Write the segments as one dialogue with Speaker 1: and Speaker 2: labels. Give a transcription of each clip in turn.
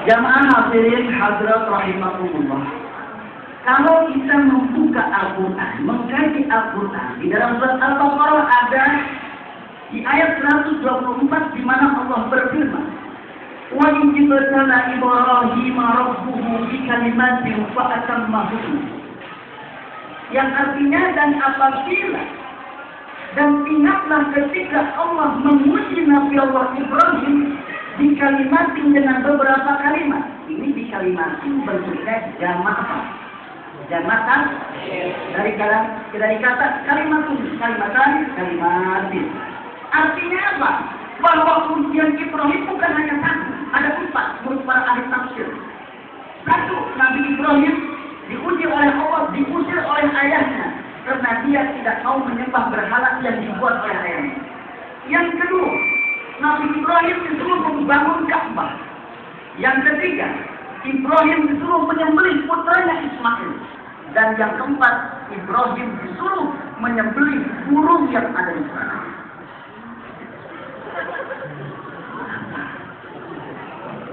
Speaker 1: Jamaah hadirin hadirat rahimakumullah. Kalau kita membuka Al-Quran, mengkaji Al-Quran, di dalam surat Al-Baqarah ada di ayat 124 di mana Allah berfirman, "Wa in ibtala Ibrahim rabbuhu bi kalimatin fa atammahunna." Yang artinya dan apabila dan ingatlah ketika Allah menguji Nabi Allah Ibrahim di kalimatin dengan beberapa kalimat. Ini di kalimatin bentuknya jamak. Jamatan dari kata kalimatin. Artinya apa? Bahwa ujian Ibrahim bukan hanya satu, ada 4 menurut para ahli tafsir. Satu, Nabi Ibrahim diuji oleh Allah, diusir oleh ayahnya karena dia tidak mau menyembah berhala yang dibuat oleh ayahnya. Yang kedua, Nabi Ibrahim disuruh membangun Ka'bah. Yang ketiga, Ibrahim disuruh menyembelih putranya Ismail. Dan yang keempat, Ibrahim disuruh menyembelih burung yang ada di sana.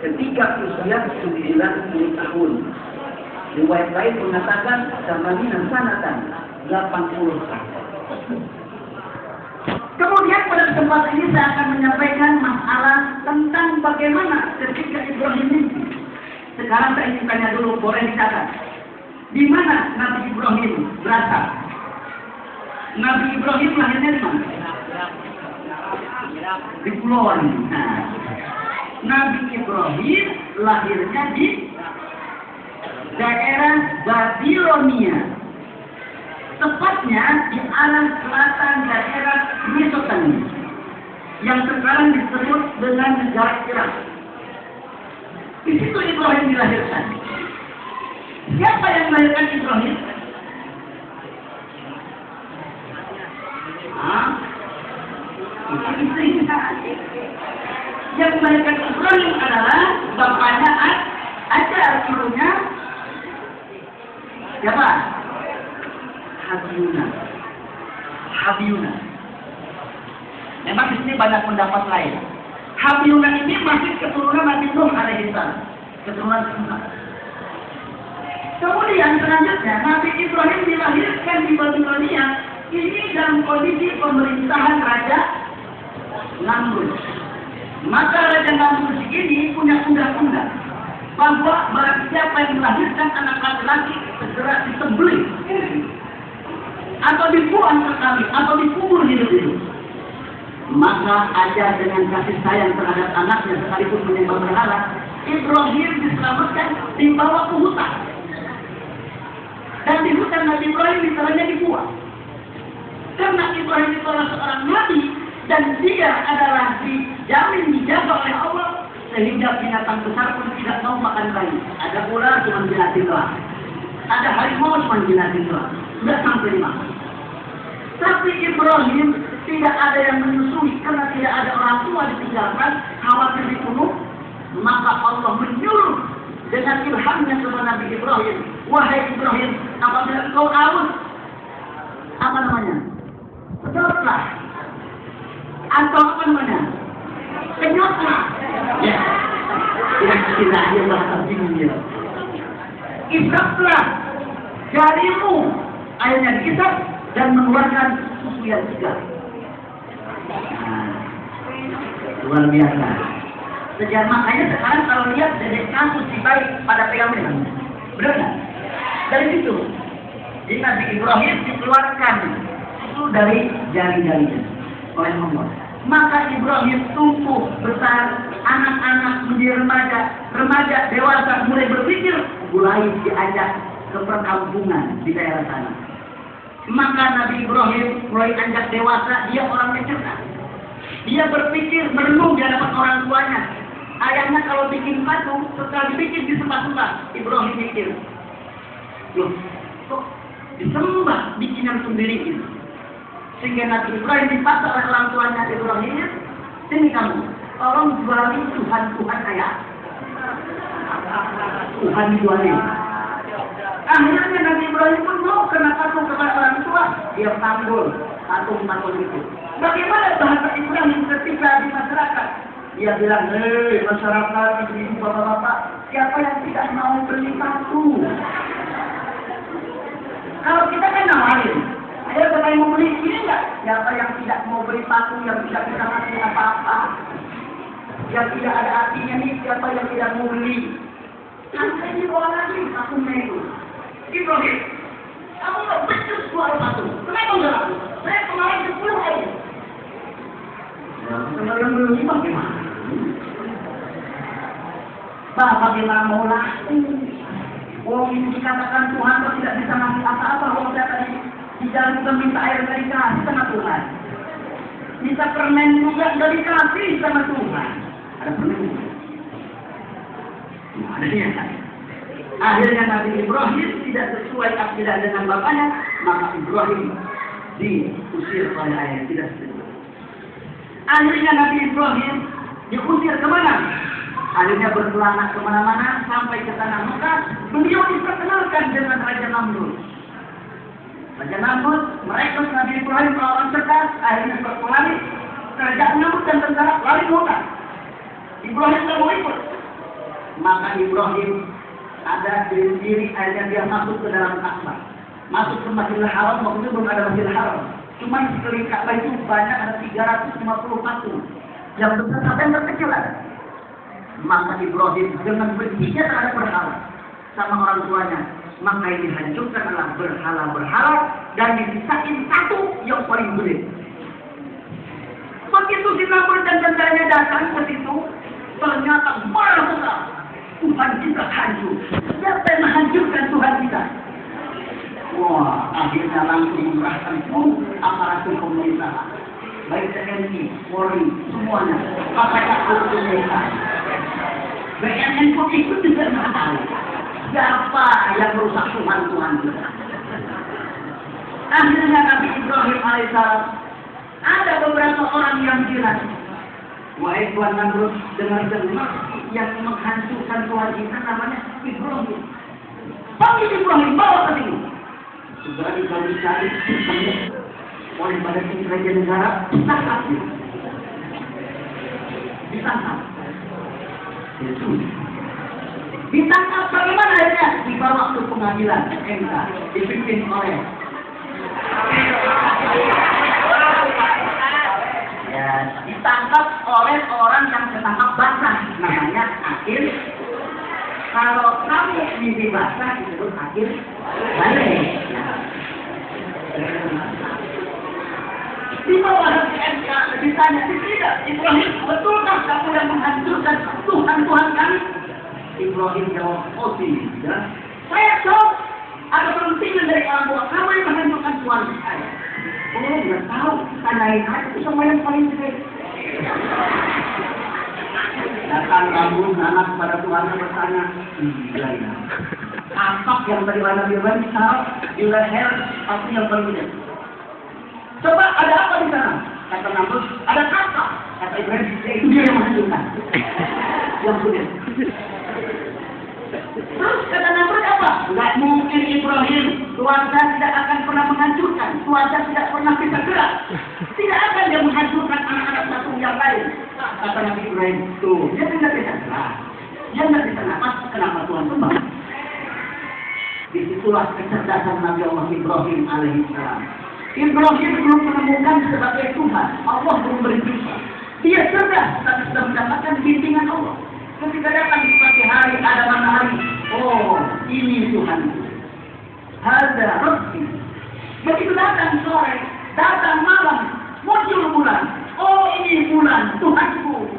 Speaker 1: Ketika usia 90 tahun, riwayat lain mengatakan zamaninan sanatan 80 tahun. Kemudian pada kesempatan ini saya akan menyampaikan masalah tentang bagaimana ketika Ibrahim mimpi. Sekarang saya ingin tanya dulu, boleh dicatat. Di mana Nabi Ibrahim berasal? Nabi Ibrahim lahirnya di mana? Di Kepulauan. Nah, Nabi Ibrahim lahirnya di daerah Babilonia. Tepatnya di alam selatan daerah Mesopotamia, yang sekarang disebut dengan negara Irak. Di situ Ibrahim dilahirkan. Siapa yang melahirkan Ibrahim? Istrinya. Yang melahirkan Ibrahim adalah bapaknya Ajar, ibunya siapa? Habiyuna. Memang di sini banyak pendapat lain. Habiyuna ini masih keturunan Nabi Nuh alaihi salam, keturunan Nuh. Kemudian selanjutnya Nabi Ibrahim dilahirkan di Babilonia. Ini dalam kondisi pemerintahan Raja Namrud. Maka Raja Namrud ini punya undang-undang bahwa barang siapa yang melahirkan anak laki-laki segera disembelih atau dibuang ke kami atau dikubur hidup-hidup. Maka Ajar dengan kasih sayang terhadap anaknya sekalipun menyembah berhala, Ibrahim diselamatkan dibawa ke hutan. Dan di hutan Nabi Ibrahim misalnya dibuang. Karena Ibrahim itu adalah seorang nabi dan dia adalah dijaga oleh Allah sehingga binatang besar pun tidak mau makan bayi. Ada ular cuma jilatin doang. Ada harimau cuma jilatin doang. Sudah sampai dimakan. Tapi Ibrahim tidak ada yang menyusui karena tidak ada orang tua ditinggalkan, khawatir dibunuh. Maka Allah menyuruh dengan ilhamnya kepada Nabi Ibrahim, wahai Ibrahim, apabila kau haus, apa namanya? Pedotlah. Atau apa namanya? Kenyotlah. Ya. Istilahnya bahasa dunia. Isaplah jarimu, akhirnya diisap dan mengeluarkan susu yang segar. Luar biasa. Sejak makanya sekarang kalau lihat dari kasus si bayi pada pegang mereka, benar nggak? Dari situ, di Nabi Ibrahim dikeluarkan susu dari jari-jarinya oleh Allah. Maka Ibrahim tumbuh besar, anak-anak menjadi remaja, dewasa, mulai berpikir, mulai diajak ke perkampungan di daerah sana. Maka Nabi Ibrahim mulai anjak dewasa, dia orangnya cerdas. Dia berpikir, merenung di hadapan orang tuanya. Ayahnya kalau bikin patung, setelah dibikin disembah-sembah. Ibrahim mikir, loh, kok disembah bikinan sendiri gitu. Sehingga Nabi Ibrahim dipaksa oleh orang tuanya Ibrahim, sini kamu, tolong jualin Tuhan saya. Tuhan dijualin. Akhirnya Nabi Ibrahim pun mau kena patung kepada orang tua, dia panggul patung-patung itu. Bagaimana bahasa Ibrahim ketika di masyarakat? Dia bilang, hei masyarakat, ibu-ibu, bapak-bapak, siapa yang tidak mau beli paku? Kalau kita kan nawarin, ayo siapa yang mau beli ini enggak? Siapa yang tidak mau beli paku, yang tidak bisa ngasih apa-apa? Yang tidak ada artinya nih, siapa yang tidak mau beli? Sampai ini orang lagi, paku itu. Ibrahim, kamu nggak becus suara paku. Kenapa enggak laku? Saya kemarin 10 aja. Kemarin belum bagaimana? Bagaimana mau laku? Oh, ini dikatakan Tuhan kok tidak bisa ngasih apa-apa. Oh, saya tadi di jalan juga minta air dari kasih sama Tuhan. Minta permen juga dari kasih sama Tuhan. Ada permen. Nah, ada dia kan? Akhirnya Nabi Ibrahim tidak sesuai akidah dengan bapaknya, maka Ibrahim diusir oleh ayah tidak sesuai. Akhirnya Nabi Ibrahim diusir kemana? Akhirnya berkelana kemana-mana sampai ke tanah Mekah. Beliau diperkenalkan dengan Raja Namrud. Raja Namrud merekrut Nabi Ibrahim melawan cerdas. Akhirnya berkelari. Kerajaan Namrud dan tentara lari mundur. Ibrahim tidak mau ikut. Maka Ibrahim ada diri akhirnya dia masuk ke dalam Ka'bah. Masuk ke Masjidil Haram. Waktu itu belum ada Masjidil Haram. Cuma di sekeliling Ka'bah itu banyak, ada 350 patung. Yang besar sampai yang terkecil ada. Maka Ibrahim dengan bencinya terhadap berhala sama orang tuanya, maka yang dihancurkan adalah berhala-berhala dan disisain satu yang paling gede. Begitu si Namrud dan tentaranya datang ke situ, ternyata marah besar. Tuhan kita hancur. Siapa yang menghancurkan Tuhan kita? Wah, akhirnya langsung mengerahkan seluruh aparatur pemerintah, baik TNI, Polri, semuanya. Apakah Indonesia? BNN pun ikut juga nggak tahu siapa yang merusak Tuhan kita. Akhirnya Nabi Ibrahim alaihissalam ada beberapa orang yang bilang, wahai Tuhan Namrud, dengar-dengar yang menghancurkan Tuhan kita namanya Ibrahim. Panggil Ibrahim, bawa ke sini. Segera dicari oleh Badan Intelijen Negara, ditangkap. Ditangkap bagaimana akhirnya? Dibawa ke pengadilan MK, dipimpin oleh ditangkap oleh orang yang ketangkap basah, namanya Akil. Kalau kamu mimpi basah disebut Akil balik. Dibawa ke MK, ditanya, tidak, Ibrahim, betulkah kamu yang menghancurkan Tuhan kami? Ibrahim jawab, oh tidak. Saya tahu ada pentingnya dari orang tua kamu yang menghancurkan Tuhan saya. Oh, nggak tahu, tanyain aja itu sama yang paling gede. Datang rambut anak pada Tuhannya bertanya, ya. Kapak yang tadi warna biru ditaruh di leher, pasti yang paling gede. Coba ada apa di sana? Kata Namrud, ada kapak. Kata Ibrahim, ya itu dia yang menghancurkan. Yang gede. Terus kata Namrud apa? Nggak mungkin Ibrahim, Tuhan saya tidak akan pernah menghancurkan. Tuhan saya tidak pernah bisa gerak. Tidak akan dia menghancurkan anak-anak satu yang lain. Kata Nabi Ibrahim, tuh, dia tidak bisa gerak. Dia tidak bisa nafas, kenapa Tuhan sembah? Disitulah kecerdasan Nabi Allah Ibrahim alaihissalam. Ibrahim belum menemukan sebagai Tuhan. Allah belum beri dosa. Dia cerdas, tapi sudah mendapatkan bimbingan Allah. Ketika datang di pagi hari, ada matahari. Oh, ini Tuhan. Ada Rabbi. Begitu datang sore, datang malam, muncul bulan. Oh, ini bulan, Tuhanku.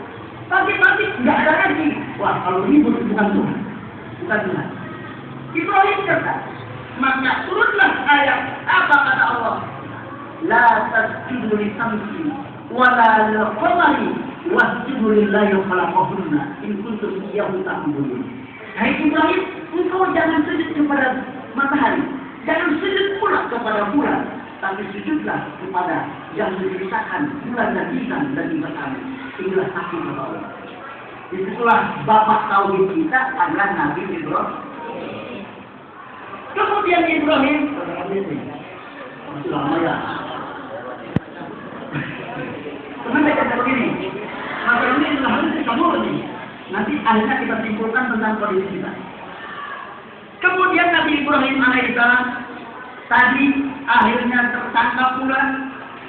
Speaker 1: Pagi-pagi nggak ada lagi. Wah, kalau ini bukan Tuhan. Bukan Tuhan. Ibrahim cerdas. Maka turunlah ayat apa kata Allah? La tasjudu li samsi wala lil qamari wasjudu lillahi khalaqahunna in kuntum iyyahu ta'budun. Hai Ibrahim, engkau jangan sujud kepada matahari, jangan sujud pula kepada bulan, tapi sujudlah kepada yang menciptakan bulan dan bintang dan matahari. Inilah aku kata Allah. Disitulah bapak tauhid kita adalah Nabi Ibrahim. Kemudian Ibrahim, lama ya. Kenapa kata begini? Maka ini adalah ketemu nih. Nanti akhirnya kita simpulkan tentang kondisi kita. Kemudian Nabi Ibrahim alaihissalam tadi akhirnya tertangkap pula